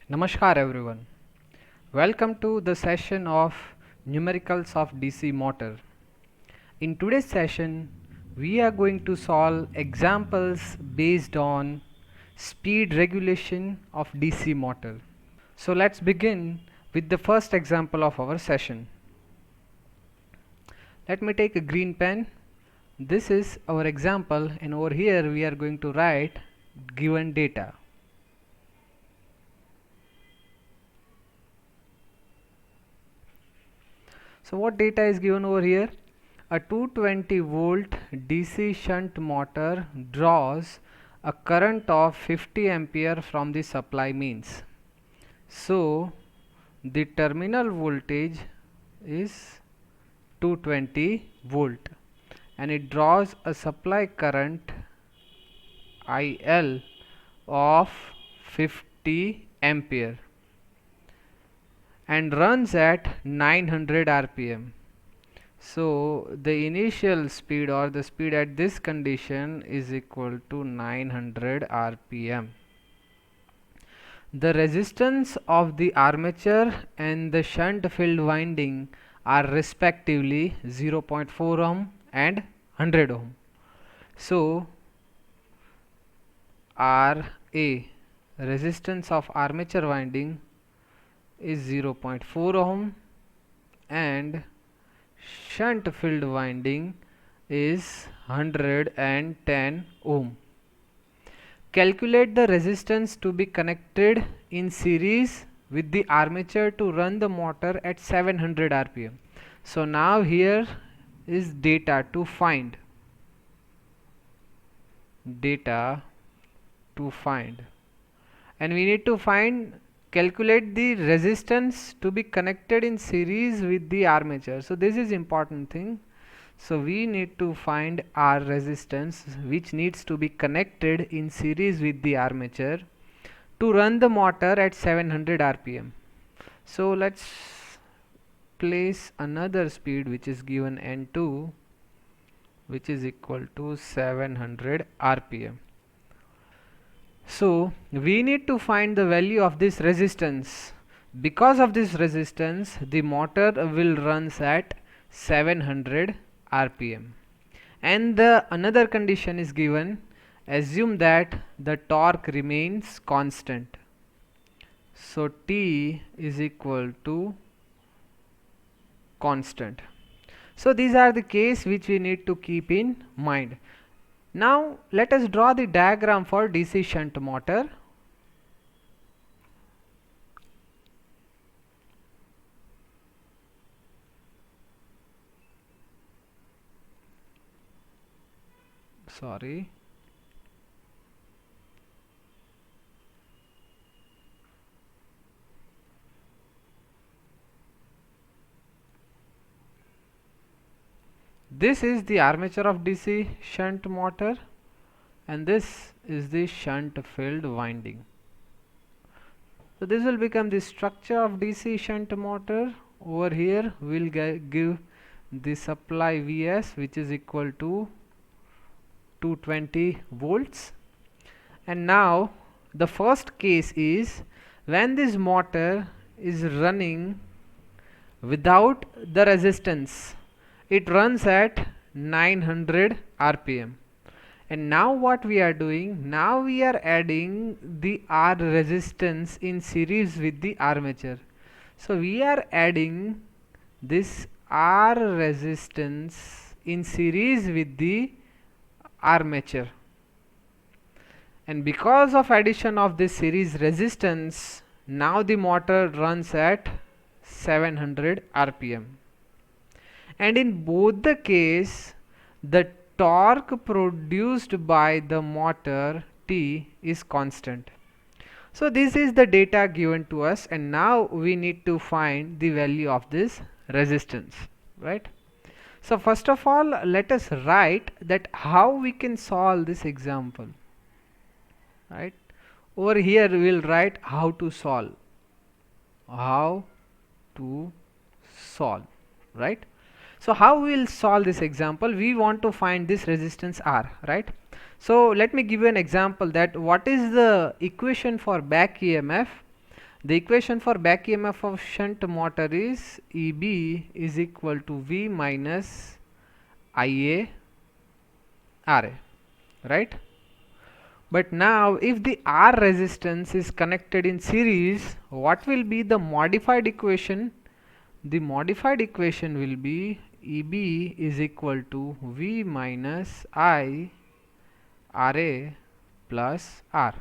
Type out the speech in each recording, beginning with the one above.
Namaskar everyone. Welcome to the session of Numericals of DC motor. In today's session, we are going to solve examples based on speed regulation of DC motor. So let's begin with the first example of our session. Let me take a green pen. This is our example, and over here we are going to write given data. So what data is given over here? A 220 volt DC shunt motor draws a current of 50 ampere from the supply mains. So the terminal voltage is 220 volt and it draws a supply current IL of 50 ampere and runs at 900 rpm. So the initial speed or the speed at this condition is equal to 900 rpm. The resistance of the armature and the shunt field winding are respectively 0.4 ohm and 100 ohm. So RA, resistance of armature winding, is 0.4 ohm and shunt field winding is 110 ohm. Calculate the resistance to be connected in series with the armature to run the motor at 700 rpm. So now here is data to find. And we need to calculate the resistance to be connected in series with the armature. So this is important thing. So we need to find our resistance which needs to be connected in series with the armature to run the motor at 700 rpm. So let's place another speed which is given N2, which is equal to 700 rpm. So we need to find the value of this resistance. Because of this resistance, the motor will runs at 700 rpm. And the another condition is given. Assume that the torque remains constant. So T is equal to constant. So these are the case which we need to keep in mind. Now let us draw the diagram for DC shunt motor. Sorry. This is the armature of DC shunt motor and this is the shunt field winding. So this will become the structure of DC shunt motor. Over here we'll give the supply Vs which is equal to 220 volts. And now the first case is when this motor is running without the resistance. It runs at 900 rpm. And now what we are doing? Now we are adding the R resistance in series with the armature. So we are adding this R resistance in series with the armature. And because of addition of this series resistance, now the motor runs at 700 rpm. And in both the case, the torque produced by the motor T is constant. So this is the data given to us, and now we need to find the value of this resistance, right? So first of all, let us write that how we can solve this example, right? Over here we will write how to solve, right? So how we will solve this example? We want to find this resistance R, right? So let me give you an example that what is the equation for back EMF. The equation for back EMF of shunt motor is EB is equal to V minus IA RA, right? But now if the R resistance is connected in series, what will be the modified equation? The modified equation will be EB is equal to V minus I RA plus R.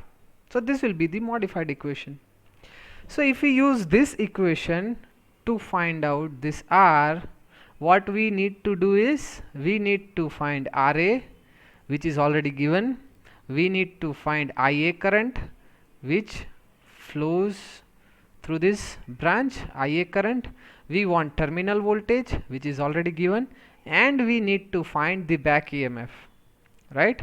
So this will be the modified equation. So if we use this equation to find out this R, what we need to do is we need to find RA, which is already given. We need to find IA current, which flows through this branch, IA current. We want terminal voltage, which is already given, and we need to find the back EMF, right?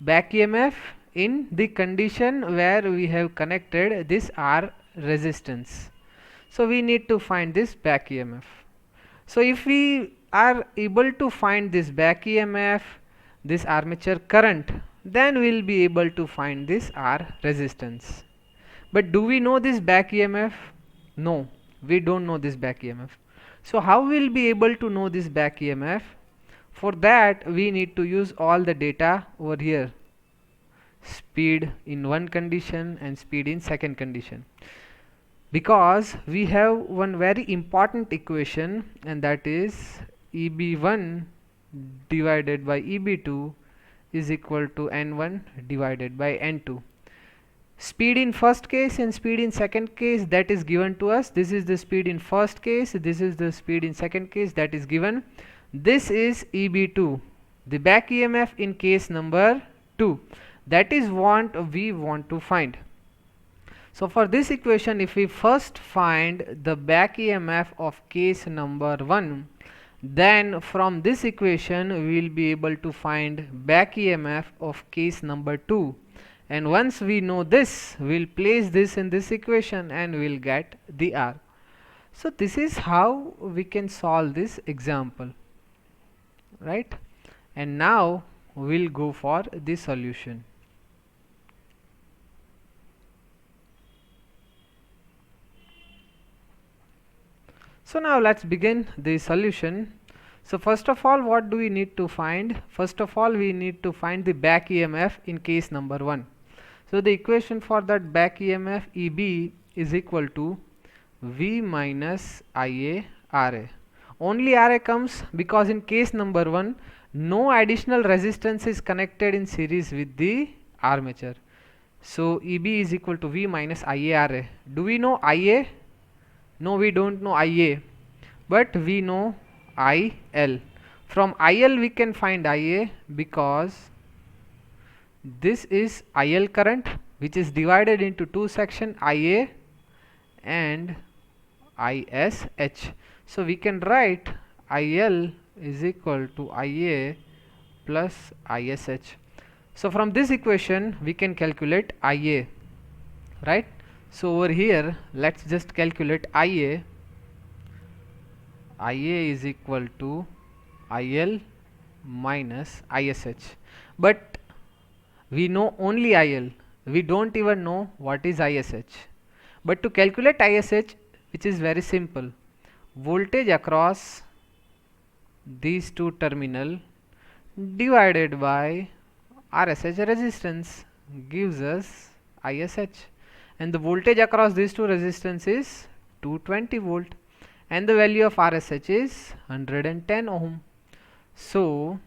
Back EMF in the condition where we have connected this R resistance. So we need to find this back EMF. So if we are able to find this back EMF, this armature current, then we will be able to find this R resistance. But do we know this back EMF? No, we don't know this back EMF. So how we will be able to know this back EMF? For that we need to use all the data over here. Speed in one condition and speed in second condition. Because we have one very important equation, and that is EB1 divided by EB2 is equal to N1 divided by N2. Speed in first case and speed in second case, that is given to us. This is the speed in first case, this is the speed in second case, that is given. This is EB2, the back EMF in case number 2. That is what we want to find. So for this equation, if we first find the back EMF of case number 1, then from this equation we will be able to find back EMF of case number 2. And once we know this, we will place this in this equation and we will get the R. So this is how we can solve this example, right? And now we will go for the solution. So now let's begin the solution. So first of all, what do we need to find? First of all, we need to find the back EMF in case number 1. So the equation for that back EMF EB is equal to V minus IA RA. Only RA comes because in case number 1, no additional resistance is connected in series with the armature. So EB is equal to V minus IA RA. Do we know IA? No, we don't know IA, but we know IL. From IL we can find IA because this is IL current, which is divided into two sections, IA and ISH. So we can write IL is equal to IA plus ISH. So from this equation we can calculate IA, right? So over here let's just calculate IA. IA is equal to IL minus ISH, but we know only IL, we don't even know what is ISH. But to calculate ISH, which is very simple, voltage across these two terminal divided by RSH resistance gives us ISH, and the voltage across these two resistance is 220 volt, and the value of RSH is 110 ohm. So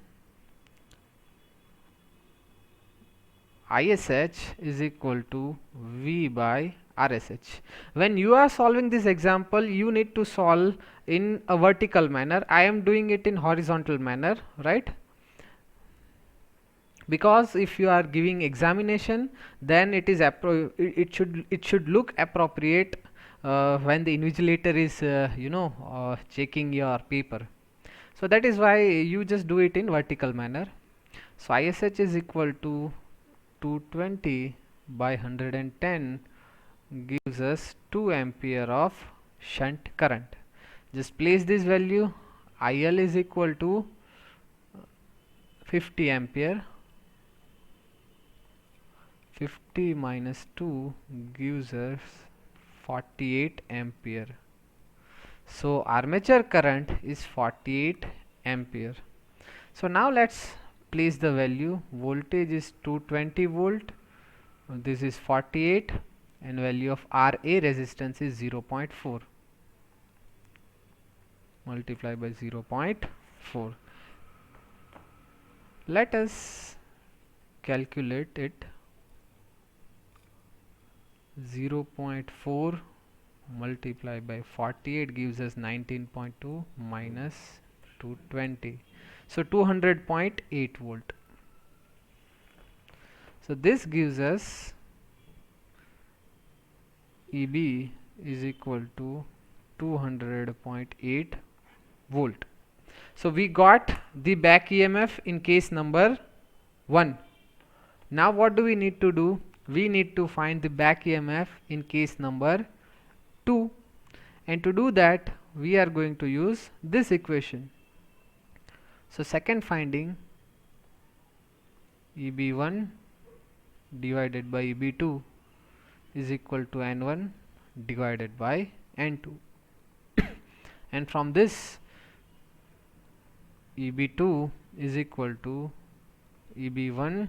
ISH is equal to V by RSH. When you are solving this example, you need to solve in a vertical manner. I am doing it in horizontal manner, right? Because if you are giving examination, then it is it should look appropriate when the invigilator is checking your paper. So that is why you just do it in vertical manner. So ISH is equal to 220 by 110 gives us 2 ampere of shunt current. Just place this value. IL is equal to 50 ampere. 50 minus 2 gives us 48 ampere. So armature current is 48 ampere. So now let's place the value. Voltage is 220 volt. This is 48 and value of RA resistance is 0.4. Multiply by 0.4. Let us calculate it. 0.4 multiply by 48 gives us 19.2 minus 220. So 200.8 volt. So this gives us EB is equal to 200.8 volt. So we got the back EMF in case number 1. Now what do we need to do? We need to find the back EMF in case number 2, and to do that we are going to use this equation. So second finding, EB1 divided by EB2 is equal to N1 divided by N2 and from this EB2 is equal to EB1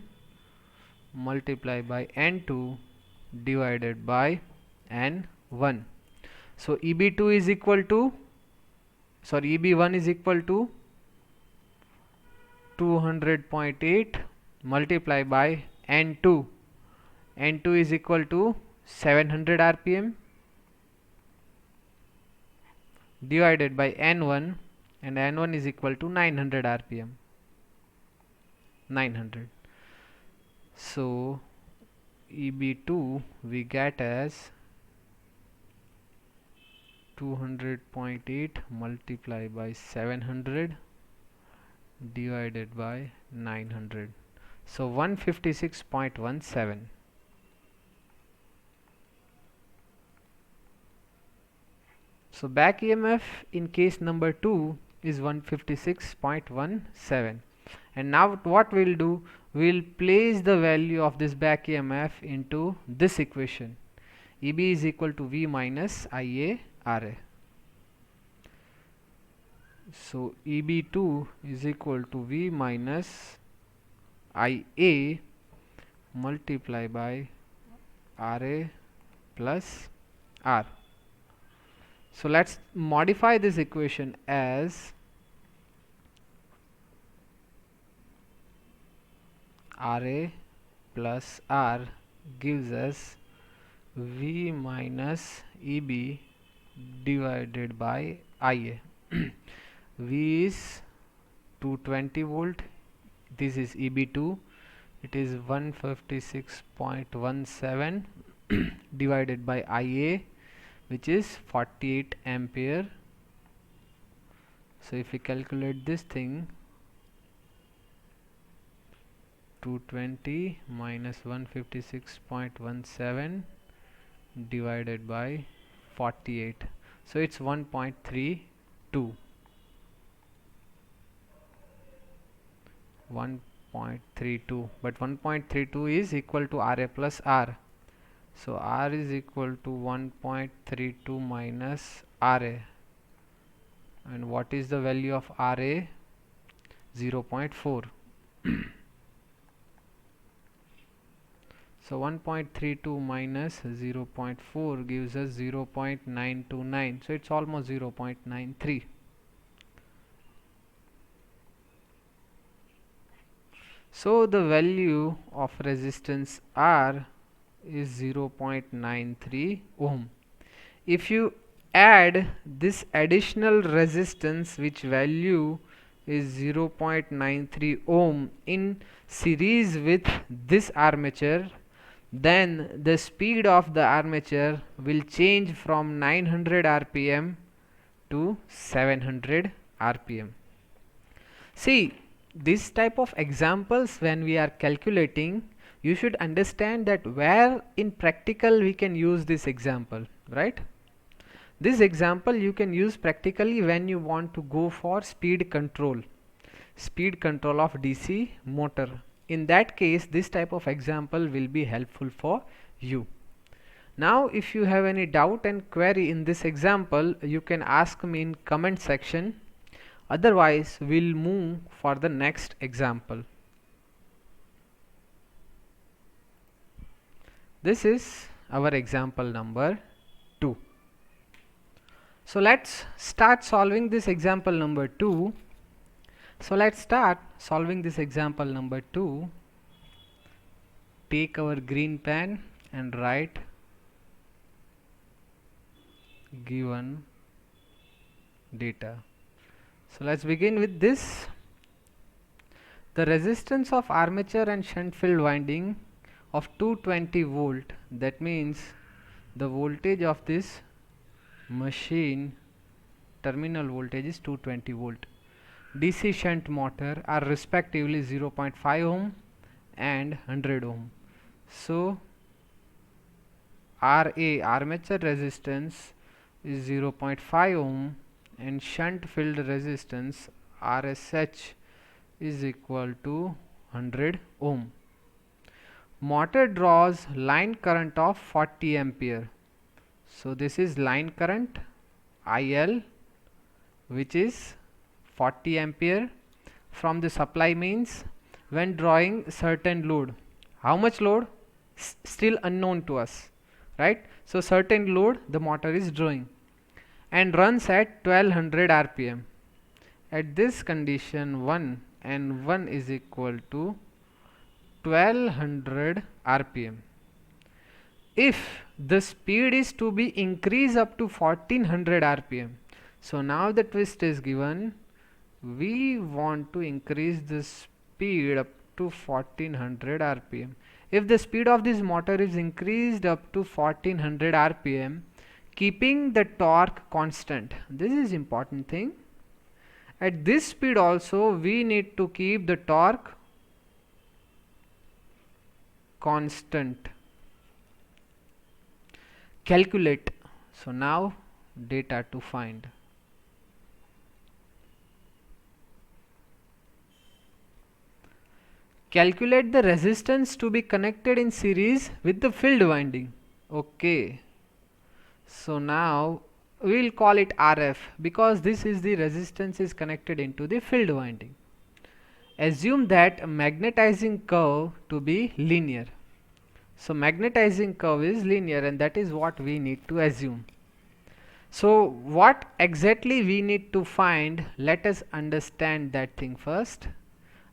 multiply by N2 divided by N1. So EB2 is equal to, EB1 is equal to 200.8 multiply by N2. N2 is equal to 700 RPM divided by N1, and N1 is equal to 900 RPM. 900. So EB2 we get as 200.8 multiply by 700 divided by 900. So 156.17. So back EMF in case number 2 is 156.17. And now what we'll do, we'll place the value of this back EMF into this equation. EB is equal to V minus IA RA. So EB2 is equal to V minus IA multiply by RA plus R. So let's modify this equation as RA plus R gives us V minus EB divided by IA. V is 220 volt, this is EB2, it is 156.17 divided by IA, which is 48 ampere. So if we calculate this thing, 220 minus 156.17 divided by 48, so it's 1.32. 1.32, but 1.32 is equal to RA plus R. So R is equal to 1.32 minus RA, and what is the value of RA? 0.4. So 1.32 minus 0.4 gives us 0.929, so it's almost 0.93. So the value of resistance R is 0.93 ohm. If you add this additional resistance, which value is 0.93 ohm, in series with this armature, then the speed of the armature will change from 900 RPM to 700 RPM. See, this type of examples, when we are calculating, you should understand that where in practical we can use this example, right? This example you can use practically when you want to go for speed control of DC motor. In that case, this type of example will be helpful for you. Now if you have any doubt and query in this example, you can ask me in comment section. Otherwise we'll move for the next example. This is our example number 2. So let's start solving this example number 2. So let's start solving this example number 2. Take our green pen and write given data. So let's begin with this. The resistance of armature and shunt field winding of 220 volt, that means the voltage of this machine terminal voltage is 220 volt. DC shunt motor are respectively 0.5 ohm and 100 ohm. So RA, armature resistance, is 0.5 ohm and shunt field resistance RSH is equal to 100 ohm. Motor draws line current of 40 ampere. So this is line current IL, which is 40 ampere from the supply, means when drawing certain load. How much load? Still unknown to us, right? So certain load the motor is drawing and runs at 1200 rpm. At this condition 1 and 1 is equal to 1200 rpm. If the speed is to be increased up to 1400 rpm, so now the twist is given, we want to increase the speed up to 1400 rpm. If the speed of this motor is increased up to 1400 rpm, keeping the torque constant, this is important thing. At this speed also we need to keep the torque constant. Calculate. So now data to find. Calculate the resistance to be connected in series with the field winding. Okay. So now we will call it RF because this is the resistance is connected into the field winding. Assume that a magnetizing curve to be linear. So magnetizing curve is linear and that is what we need to assume. So what exactly we need to find, let us understand that thing first,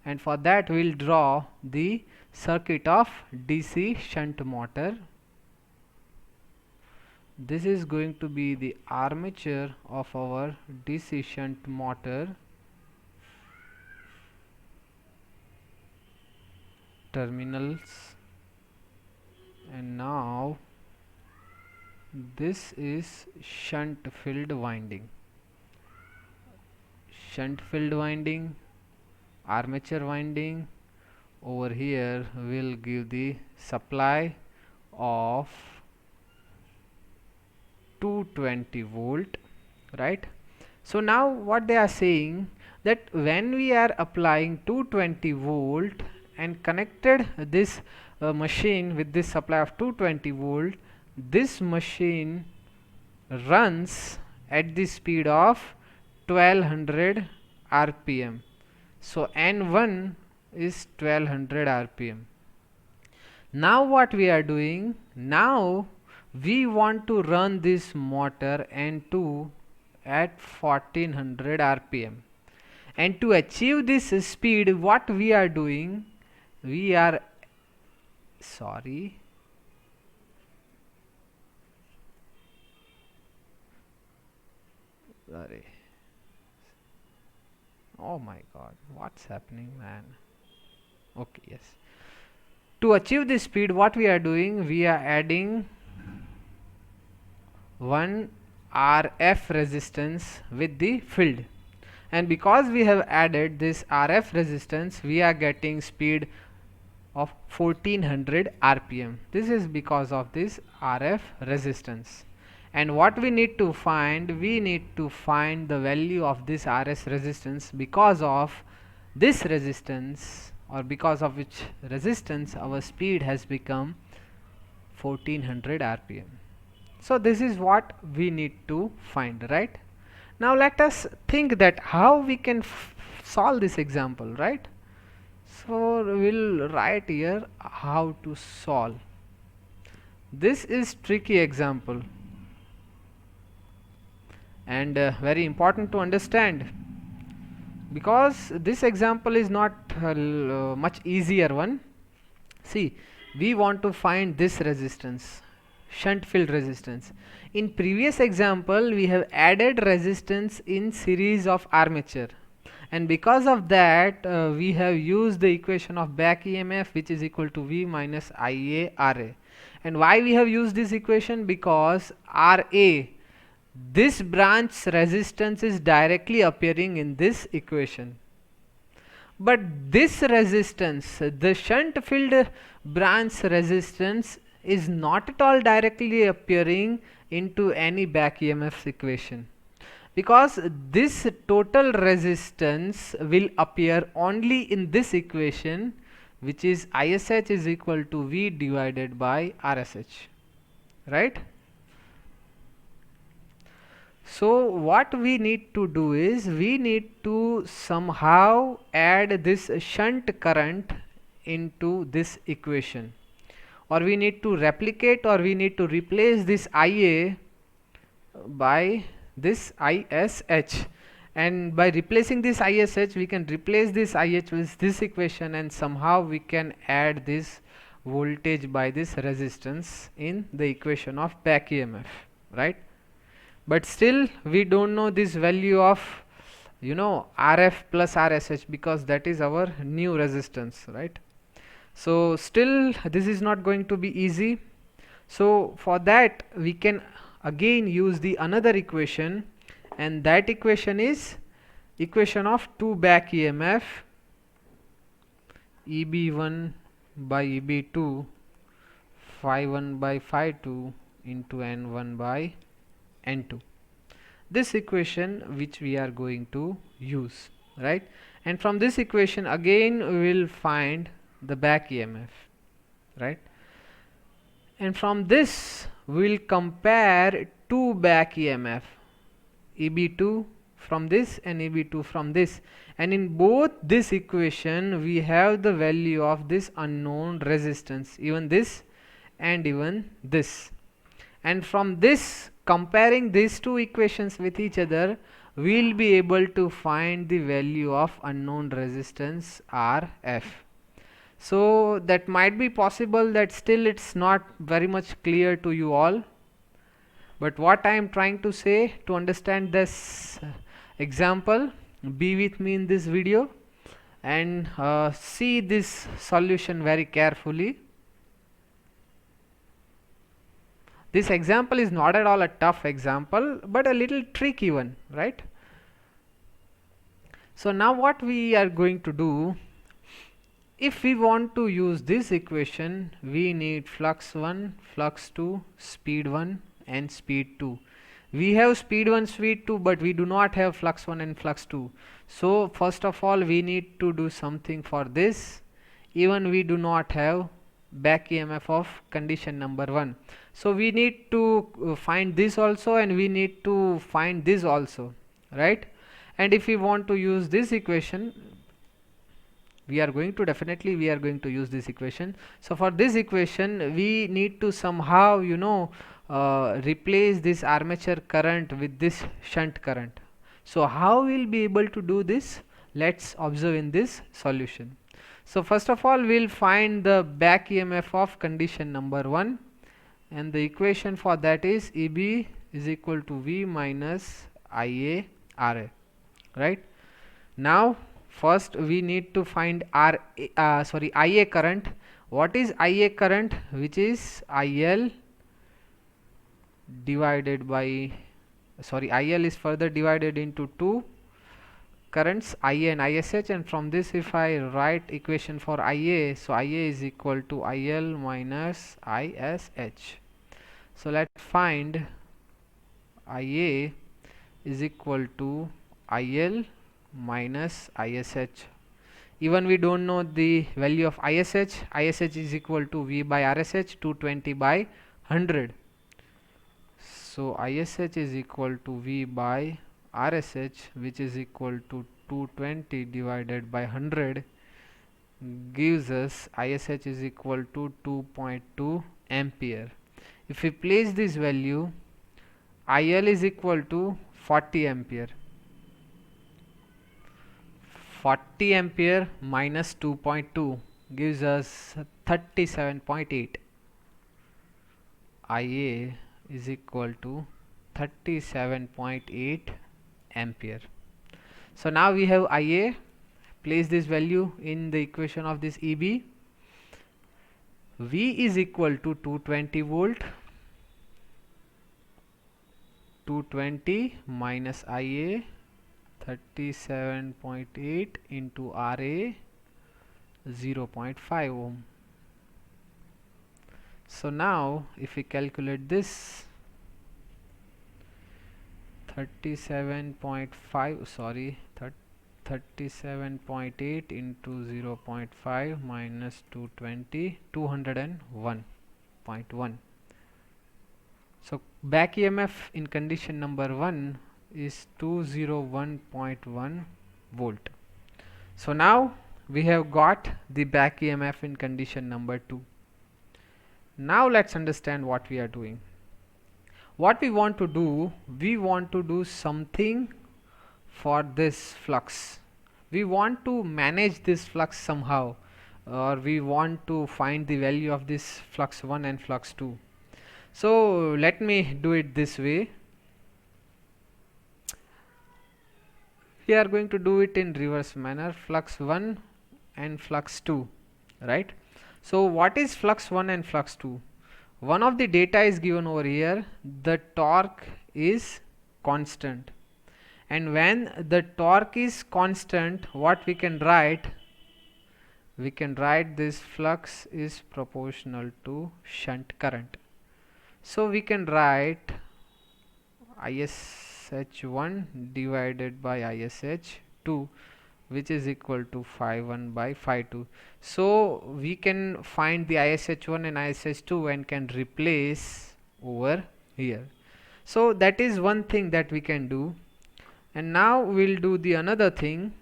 and for that we will draw the circuit of DC shunt motor. This is going to be the armature of our DC shunt motor, terminals, and now this is shunt field winding. Shunt field winding, armature winding. Over here will give the supply of 220 volt, right? So now what they are saying, that when we are applying 220 volt and connected this machine with this supply of 220 volt, this machine runs at the speed of 1200 rpm. So N1 is 1200 rpm. Now what we are doing, now we want to run this motor N2 at 1400 rpm, and to achieve this speed what we are doing, we are sorry oh my god, what's happening, man? Okay, yes. To achieve this speed what we are doing, we are adding one RF resistance with the field, and because we have added this RF resistance we are getting speed of 1400 rpm. This is because of this RF resistance. And what we need to find, we need to find the value of this RS resistance, because of this resistance, or because of which resistance our speed has become 1400 rpm. So this is what we need to find, right? Now let us think that how we can solve this example, right? So we'll write here how to solve. This is tricky example and very important to understand, because this example is not much easier one. See, we want to find this resistance, shunt field resistance. In previous example, we have added resistance in series of armature, and because of that we have used the equation of back EMF, which is equal to V minus IA RA. And why we have used this equation? Because RA, this branch resistance, is directly appearing in this equation, but this resistance, the shunt field branch resistance, is not at all directly appearing into any back EMF equation, because this total resistance will appear only in this equation, which is ISH is equal to V divided by RSH, right? So what we need to do is we need to somehow add this shunt current into this equation, or we need to replicate, or we need to replace this IA by this ISH, and by replacing this ISH we can replace this IH with this equation, and somehow we can add this voltage by this resistance in the equation of back EMF, right? But still we don't know this value of RF plus RSH, because that is our new resistance, right? So still this is not going to be easy. So for that we can again use the another equation, and that equation is equation of 2 back EMF, EB1 by EB2, phi1 by phi2 into N1 by N2. This equation which we are going to use, right? And from this equation again we will find the back EMF, right? And from this we will compare two back EMF, EB2 from this and EB2 from this, and in both this equation we have the value of this unknown resistance, even this and even this. And from this, comparing these two equations with each other, we will be able to find the value of unknown resistance RF. So that might be possible that still it's not very much clear to you all, but what I am trying to say, to understand this example, be with me in this video and see this solution very carefully. This example is not at all a tough example, but a little tricky one, right? So now what we are going to do, if we want to use this equation, we need flux 1, flux 2, speed 1 and speed 2. We have speed 1, speed 2, but we do not have flux 1 and flux 2. So first of all we need to do something for this. Even we do not have back EMF of condition number 1. So we need to find this also, and we need to find this also, right? And if we want to use this equation, we are going to use this equation. So for this equation we need to somehow replace this armature current with this shunt current. So how we'll be able to do this? Let's observe in this solution. So first of all we'll find the back EMF of condition number 1, and the equation for that is EB is equal to V minus IA RA, right? Now first we need to find IA current. What is IA current? Which is IL divided by IL is further divided into two currents, IA and ISH, and from this if I write equation for IA, so IA is equal to IL minus ISH. So let's find IA is equal to IL minus ISH. Even we don't know the value of ISH. ISH is equal to V by RSH, 220 by 100. So ISH is equal to V by RSH, which is equal to 220 divided by 100, gives us ISH is equal to 2.2 ampere. If we place this value, IL is equal to 40 ampere. 40 ampere minus 2.2 gives us 37.8. IA is equal to 37.8 ampere. So now we have IA. Place this value in the equation of this EB. V is equal to 220 volt. 220 minus IA, 37.8 into RA, 0.5 ohm. So now if we calculate this, 37.8 into 0.5 minus 220, 201.1. So back EMF in condition number 1 is 201.1 volt. So now we have got the back EMF in condition number 2. Now let's understand what we are doing. What we want to do something for this flux. We want to manage this flux somehow, or we want to find the value of this flux 1 and flux 2. So let me do it this way. We are going to do it in reverse manner, flux 1 and flux 2, right? So what is flux 1 and flux 2? One of the data is given over here. The torque is constant, and when the torque is constant, what we can write? We can write this flux is proportional to shunt current. So we can write ISH1 divided by ISH2, which is equal to phi1 by phi2. So we can find the ISH1 and ISH2 and can replace over here. So that is one thing that we can do. And now we'll do the another thing.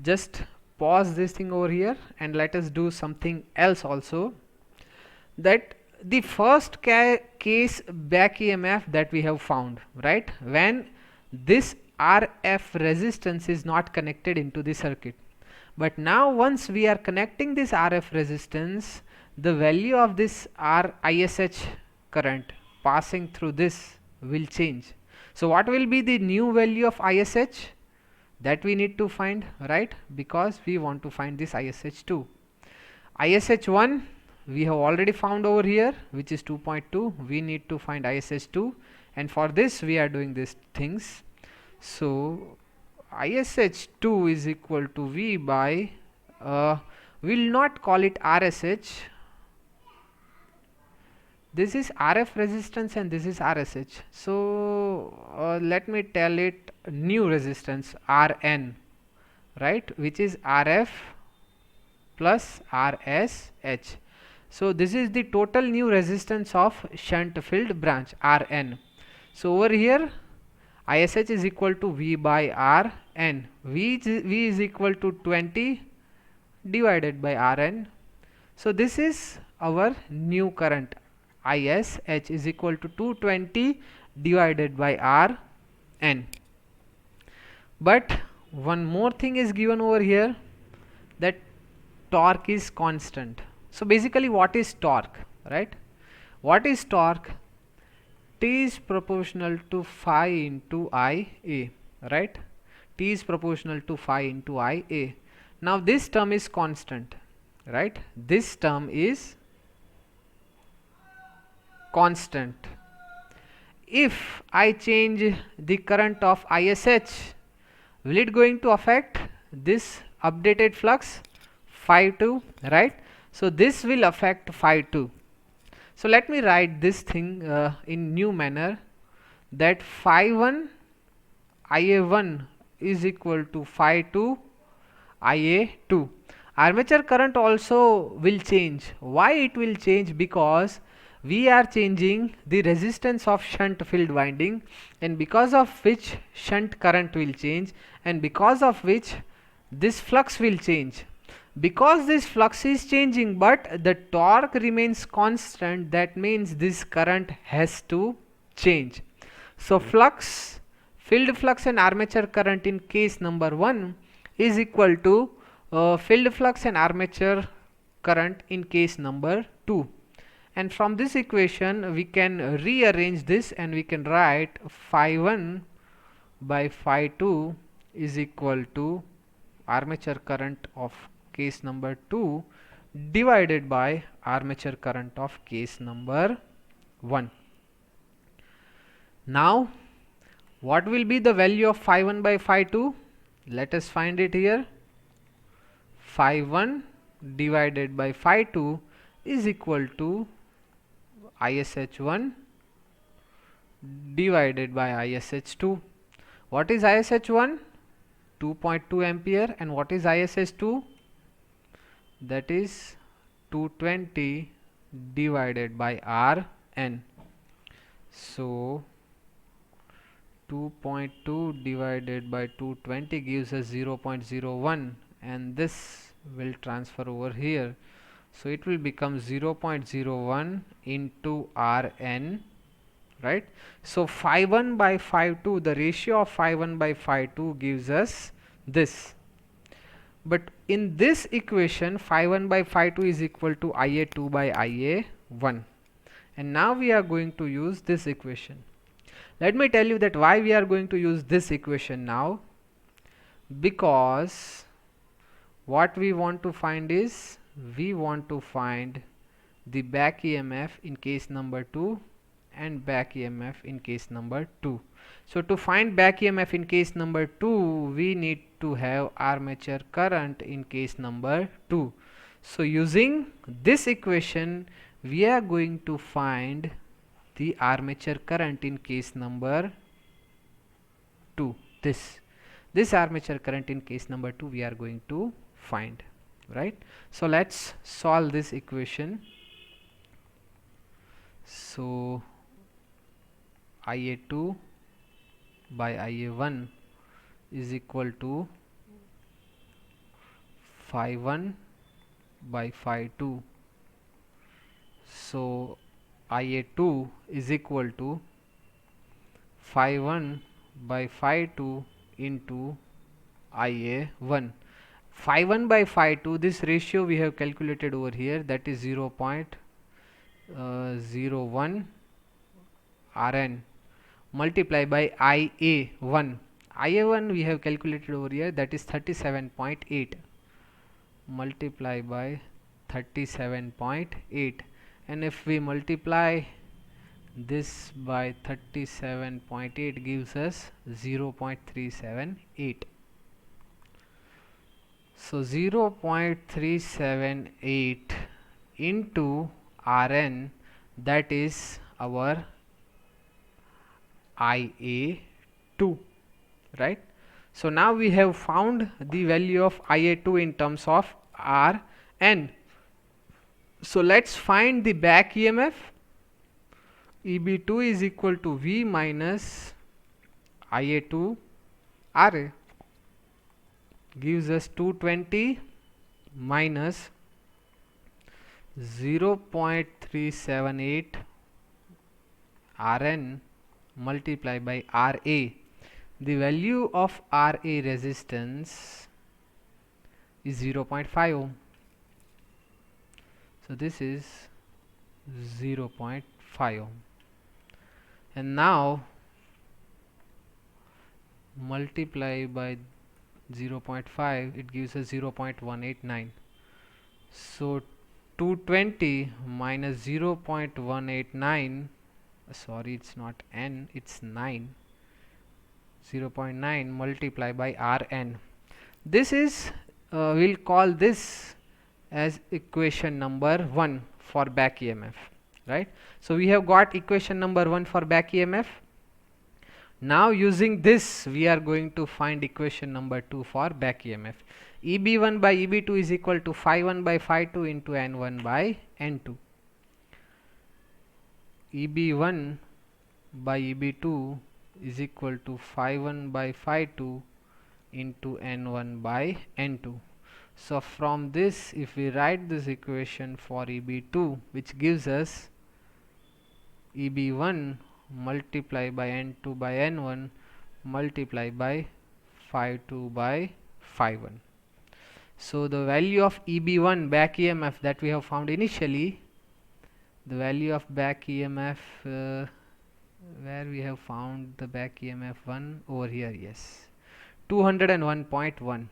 Just pause this thing over here and let us do something else also. That the first case back EMF that we have found, right, when this RF resistance is not connected into the circuit. But now once we are connecting this RF resistance, the value of this ISH current passing through this will change. So what will be the new value of ISH that we need to find, right? Because we want to find this ISH2. ISH1 we have already found over here, which is 2.2. We need to find ISH2, and for this we are doing these things. So ISH2 is equal to V by, we'll not call it RSH. This is RF resistance and this is RSH. So let me tell it new resistance RN, right, which is RF plus RSH. So this is the total new resistance of shunt field branch Rn. So over here ISH is equal to V by Rn. V is equal to 20 divided by Rn. So this is our new current. ISH is equal to 220 divided by Rn. But one more thing is given over here, that torque is constant. So basically what is torque, right? What is torque? T is proportional to phi into Ia, right? T is proportional to phi into Ia. Now this term is constant, right? This term is constant. If I change the current of ISH, will it going to affect this updated flux phi2, right? So this will affect phi2. So let me write this thing in new manner, that phi1 Ia1 is equal to phi2 Ia2. Armature current also will change. Why it will change? Because we are changing the resistance of shunt field winding, and because of which shunt current will change, and because of which this flux will change. Because this flux is changing but the torque remains constant, that means this current has to change. So flux, field flux and armature current in case number 1 is equal to field flux and armature current in case number 2. And from this equation we can rearrange this and we can write phi 1 by phi 2 is equal to armature current of case number 2 divided by armature current of case number 1. Now what will be the value of phi 1 by phi 2? Let us find it here. Phi 1 divided by phi 2 is equal to ISH1 divided by ISH2. What is ISH1? 2.2 ampere, and what is ISH2? That is 220 divided by Rn. So 2.2 divided by 220 gives us 0.01, and this will transfer over here. So it will become 0.01 into Rn, right? So phi 1 by phi 2, the ratio of phi 1 by phi 2 gives us this. But in this equation phi 1 by phi 2 is equal to Ia2 by Ia1, and now we are going to use this equation. Let me tell you that why we are going to use this equation now. Because what we want to find is, we want to find the back EMF in case number 2 and back EMF in case number 2. So to find back EMF in case number 2, we need to have armature current in case number 2. So using this equation we are going to find the armature current in case number 2. This armature current in case number 2 we are going to find, right? So let's solve this equation. So Ia2 by Ia1 is equal to phi 1 by phi 2. So Ia2 is equal to phi 1 by phi 2 into Ia1. Phi 1 by phi 2, this ratio we have calculated over here, that is 0.01 Rn multiply by Ia1. Ia1 we have calculated over here, that is 37.8 multiply by 37.8, and if we multiply this by 37.8 gives us 0.378. So 0.378 into Rn, that is our Ia2, right? So now we have found the value of Ia2 in terms of Rn. So let's find the back EMF. Eb2 is equal to V minus Ia2 Ra, gives us 220 minus 0.378 Rn multiplied by Ra. The value of Ra resistance is 0.5 ohm. So this is 0.5 ohm. And now multiply by 0.5, it gives us 0.189. So 220 minus 0.189, sorry, it's not n, it's 9, 0.9 multiply by Rn. This is we'll call this as equation number 1 for back EMF, right? So we have got equation number 1 for back EMF. Now using this we are going to find equation number 2 for back EMF. EB1 by EB2 is equal to phi1 by phi2 into N1 by N2. EB1 by EB2 is equal to phi1 by phi2 into N1 by N2. So from this, if we write this equation for EB2, which gives us EB1 multiply by N2 by N1 multiply by phi2 by phi1. So the value of EB1 back EMF that we have found initially, the value of back EMF where we have found the back EMF 1 over here, yes, 201.1.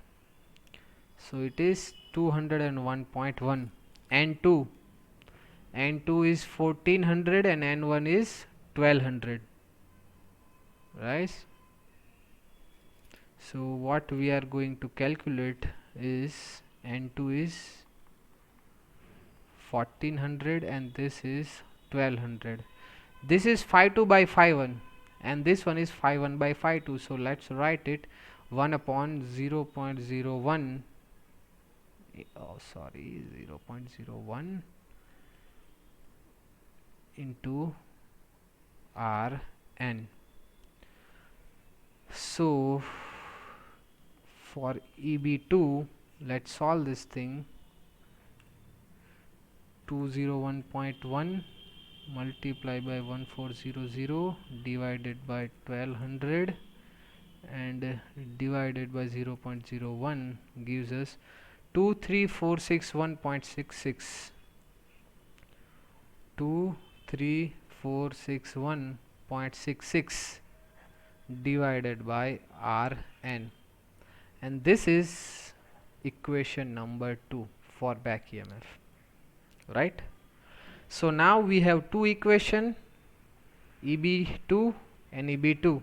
so it is 201.1. N2 is 1400 and N1 is 1200, right? So what we are going to calculate is N2 is 1400 and this is 1200. This is phi2 by phi1 and this one is phi1 by phi2. So let's write it 1 upon 0.01 0.01 into Rn. So for EB2, let's solve this thing. 201.1 multiply by 1400 divided by 1200 and divided by 0.01 gives us 23461.66. 23461.66 divided by Rn, and this is equation number 2 for back EMF, right? So now we have two equation, EB2 and EB2.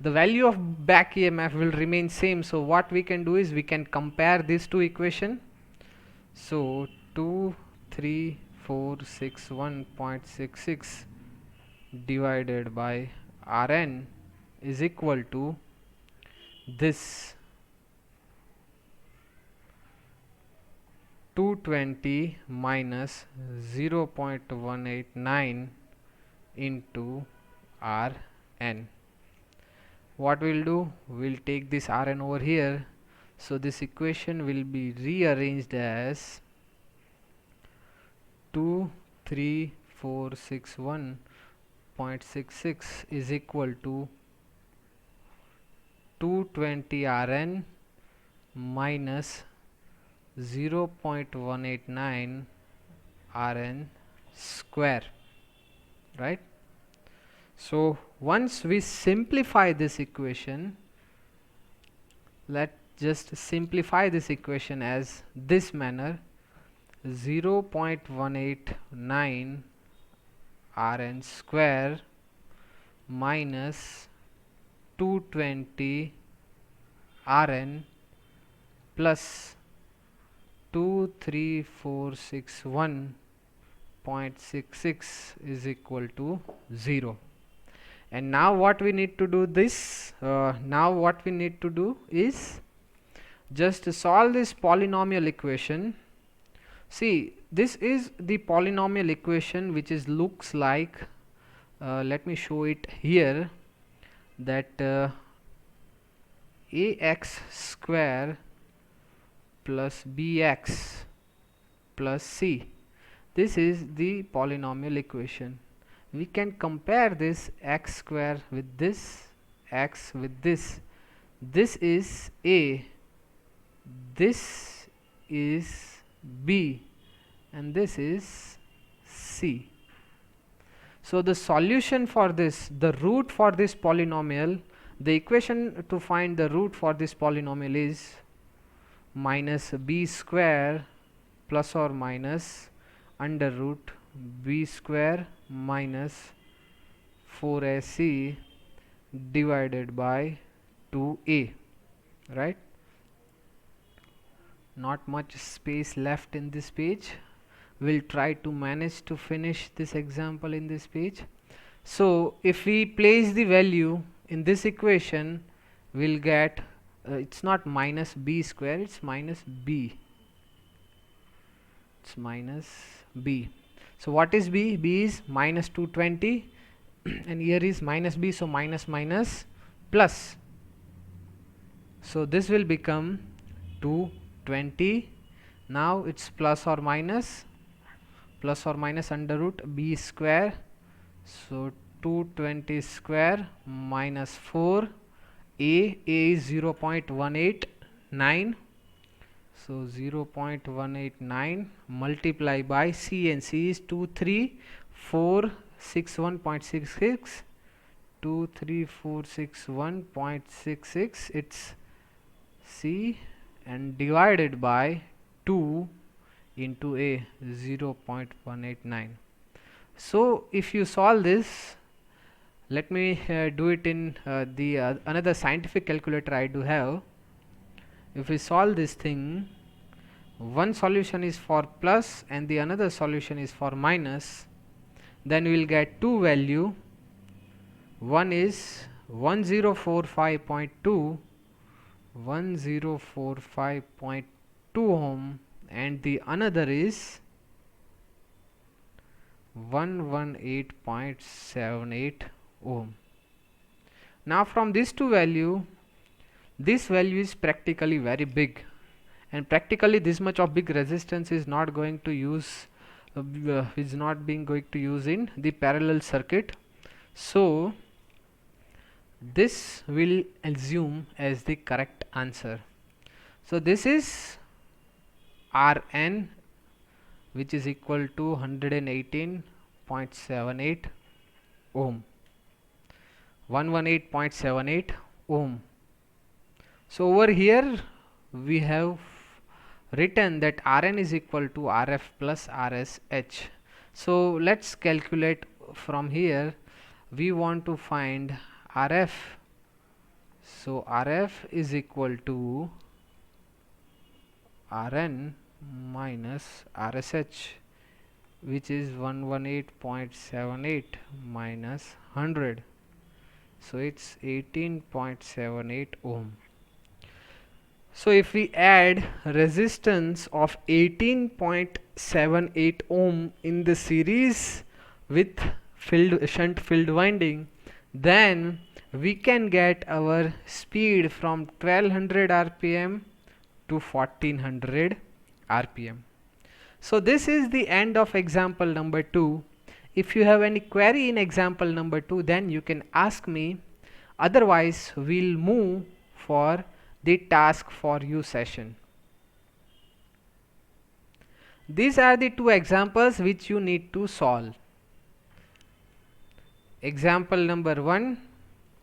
The value of back EMF will remain same, so what we can do is we can compare these two equation. So 23461.66 divided by Rn is equal to this 220 minus 0.189 into Rn. What we'll do, we'll take this Rn over here, so this equation will be rearranged as 23461.66 is equal to 220 Rn minus 0.189 Rn square, right? So once we simplify this equation, let's just simplify this equation as this manner: 0.189 Rn square minus 220 Rn plus 23461.66 is equal to 0. And now what we need to do is just solve this polynomial equation. See, this is the polynomial equation which is looks like, let me show it here, that ax square plus bx plus c. This is the polynomial equation. We can compare this x square with this, x with this. This is a, this is b, and this is c. So the solution for this, the root for this polynomial, the equation to find the root for this polynomial is minus b square plus or minus under root b square minus 4ac divided by 2a, right? Not much space left in this page. We'll try to manage to finish this example in this page. So if we place the value in this equation we'll get it's not minus b square, it's minus b. It's minus b. So what is b? B is minus 220 and here is minus b, so minus minus plus. So this will become 220. Now it's plus or minus under root b square. So 220 square minus 4. A is 0.189. So 0.189 multiply by C, and C is 23461.66. 23461.66, it's C, and divided by 2 into A, 0.189. So if you solve this, let me do it in another scientific calculator I do have. If we solve this thing, one solution is for plus and the another solution is for minus, then we will get two value. One is 1045.2 ohm and the another is 118.78 ohm. Now from these two value, this value is practically very big, and practically this much of big resistance is not going to use going to use in the parallel circuit. So this will assume as the correct answer. So this is Rn, which is equal to 118.78 ohm, 118.78 ohm. So over here we have written that Rn is equal to Rf plus Rsh. So let's calculate from here. We want to find Rf. So Rf is equal to Rn minus Rsh, which is 118.78 minus 100. So it's 18.78 ohm. So if we add resistance of 18.78 ohm in the series with shunt field winding, then we can get our speed from 1200 rpm to 1400 rpm. So this is the end of example number 2. If you have any query in example number 2, then you can ask me. Otherwise we'll move for the task for you session. These are the two examples which you need to solve. Example number 1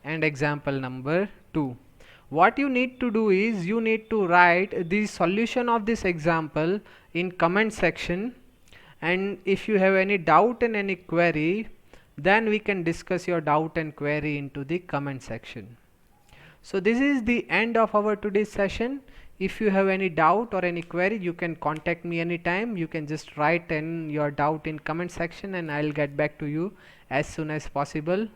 and example number 2. What you need to do is you need to write the solution of this example in comment section, and if you have any doubt and any query, then we can discuss your doubt and query into the comment section. So this is the end of our today's session. If you have any doubt or any query, you can contact me anytime. You can just write in your doubt in comment section and I'll get back to you as soon as possible.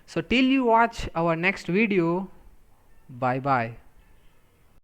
So till you watch our next video, bye bye.